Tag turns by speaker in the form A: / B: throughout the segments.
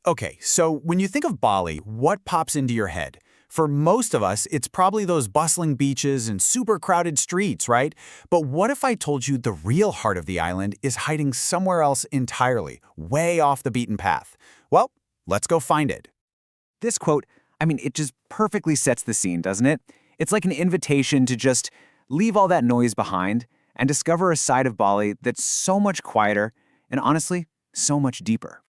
A: Okay, so when you think of Bali, what pops into your head? For most of us, it's probably those bustling beaches and super crowded streets, right? But what if I told you the real heart of the island is hiding somewhere else entirely, way off the beaten path? Well, let's go find it.
B: This quote, it just perfectly sets the scene, doesn't it? It's like an invitation to just leave all that noise behind and discover a side of Bali that's so much quieter and honestly, so much deeper.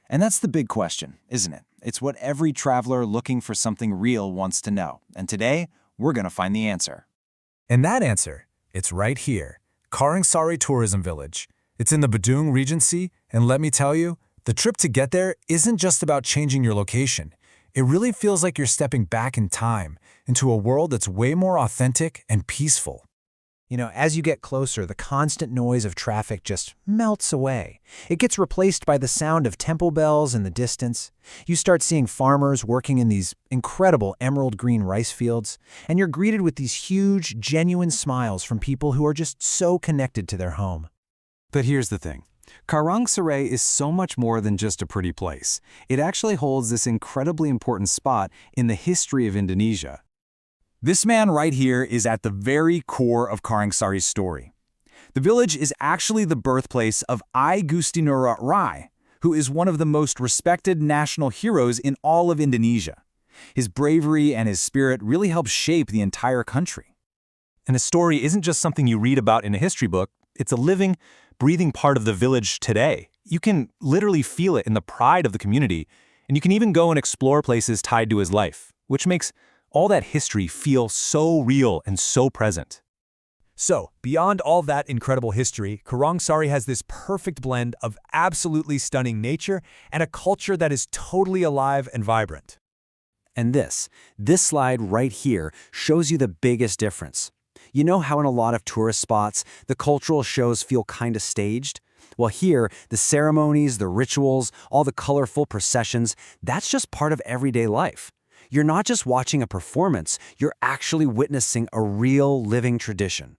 C: And that's the big question, isn't it? It's what every traveler looking for something real wants to know. And today, we're going to find the answer.
D: And that answer, it's right here, Carangsari Tourism Village. It's in the Badung Regency, and let me tell you, the trip to get there isn't just about changing your location. It really feels like you're stepping back in time into a world that's way more authentic and peaceful.
E: As you get closer, the constant noise of traffic just melts away. It gets replaced by the sound of temple bells in the distance. You start seeing farmers working in these incredible emerald green rice fields, and you're greeted with these huge, genuine smiles from people who are just so connected to their home.
F: But here's the thing. Carangsari is so much more than just a pretty place. It actually holds this incredibly important spot in the history of Indonesia.
C: This man right here is at the very core of Carangsari's story. The village is actually the birthplace of I Gusti Ngurah Rai, who is one of the most respected national heroes in all of Indonesia. His bravery and his spirit really helped shape the entire country.
G: And a story isn't just something you read about in a history book, it's a living, breathing part of the village today. You can literally feel it in the pride of the community, and you can even go and explore places tied to his life, which makes all that history feel so real and so present.
D: So, beyond all that incredible history, Carangsari has this perfect blend of absolutely stunning nature and a culture that is totally alive and vibrant.
B: And this slide right here shows you the biggest difference. You know how in a lot of tourist spots, the cultural shows feel kind of staged? Well, here, the ceremonies, the rituals, all the colorful processions, that's just part of everyday life. You're not just watching a performance, you're actually witnessing a real living tradition.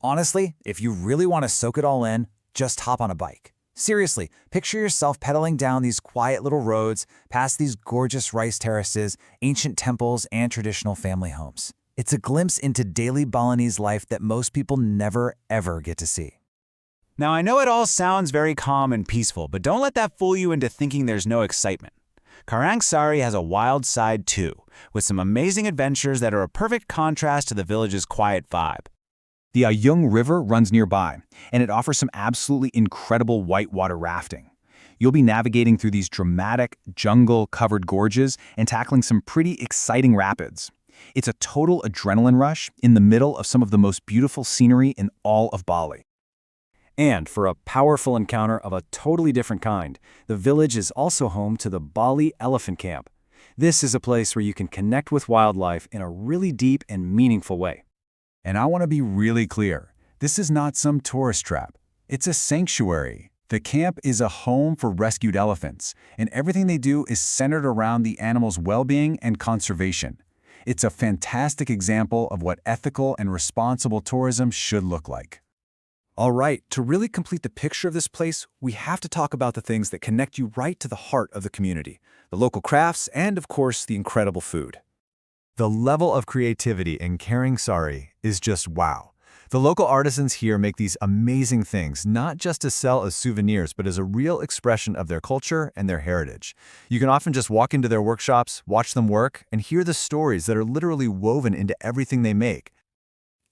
A: Honestly, if you really want to soak it all in, just hop on a bike. Seriously, picture yourself pedaling down these quiet little roads, past these gorgeous rice terraces, ancient temples, and traditional family homes. It's a glimpse into daily Balinese life that most people never, ever get to see. Now, I know it all sounds very calm and peaceful, but don't let that fool you into thinking there's no excitement. Carangsari has a wild side too, with some amazing adventures that are a perfect contrast to the village's quiet vibe.
C: The Ayung River runs nearby, and it offers some absolutely incredible whitewater rafting. You'll be navigating through these dramatic, jungle-covered gorges and tackling some pretty exciting rapids. It's a total adrenaline rush in the middle of some of the most beautiful scenery in all of Bali.
F: And for a powerful encounter of a totally different kind, the village is also home to the Bali Elephant Camp. This is a place where you can connect with wildlife in a really deep and meaningful way.
C: And I want to be really clear, this is not some tourist trap. It's a sanctuary. The camp is a home for rescued elephants, and everything they do is centered around the animals' well-being and conservation. It's a fantastic example of what ethical and responsible tourism should look like.
D: All right, to really complete the picture of this place, we have to talk about the things that connect you right to the heart of the community, the local crafts, and of course, the incredible food. The level of creativity in Carangsari is just wow. The local artisans here make these amazing things, not just to sell as souvenirs, but as a real expression of their culture and their heritage. You can often just walk into their workshops, watch them work, and hear the stories that are literally woven into everything they make.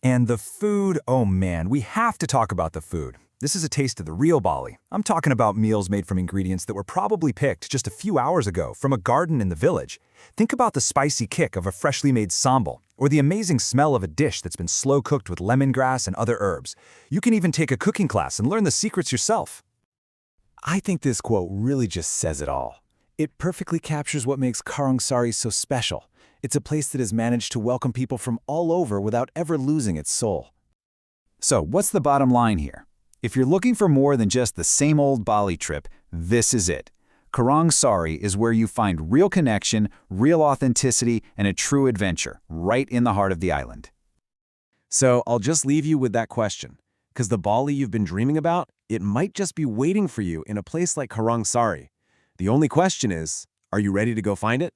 D: And the food, oh man, we have to talk about the food. This is a taste of the real Bali. I'm talking about meals made from ingredients that were probably picked just a few hours ago from a garden in the village. Think about the spicy kick of a freshly made sambal, or the amazing smell of a dish that's been slow cooked with lemongrass and other herbs. You can even take a cooking class and learn the secrets yourself. I think this quote really just says it all. It perfectly captures what makes Carangsari so special. It's a place that has managed to welcome people from all over without ever losing its soul.
C: So, what's the bottom line here? If you're looking for more than just the same old Bali trip, this is it. Carangsari is where you find real connection, real authenticity, and a true adventure, right in the heart of the island.
F: So I'll just leave you with that question, because the Bali you've been dreaming about, it might just be waiting for you in a place like Carangsari.
D: The only question is, are you ready to go find it?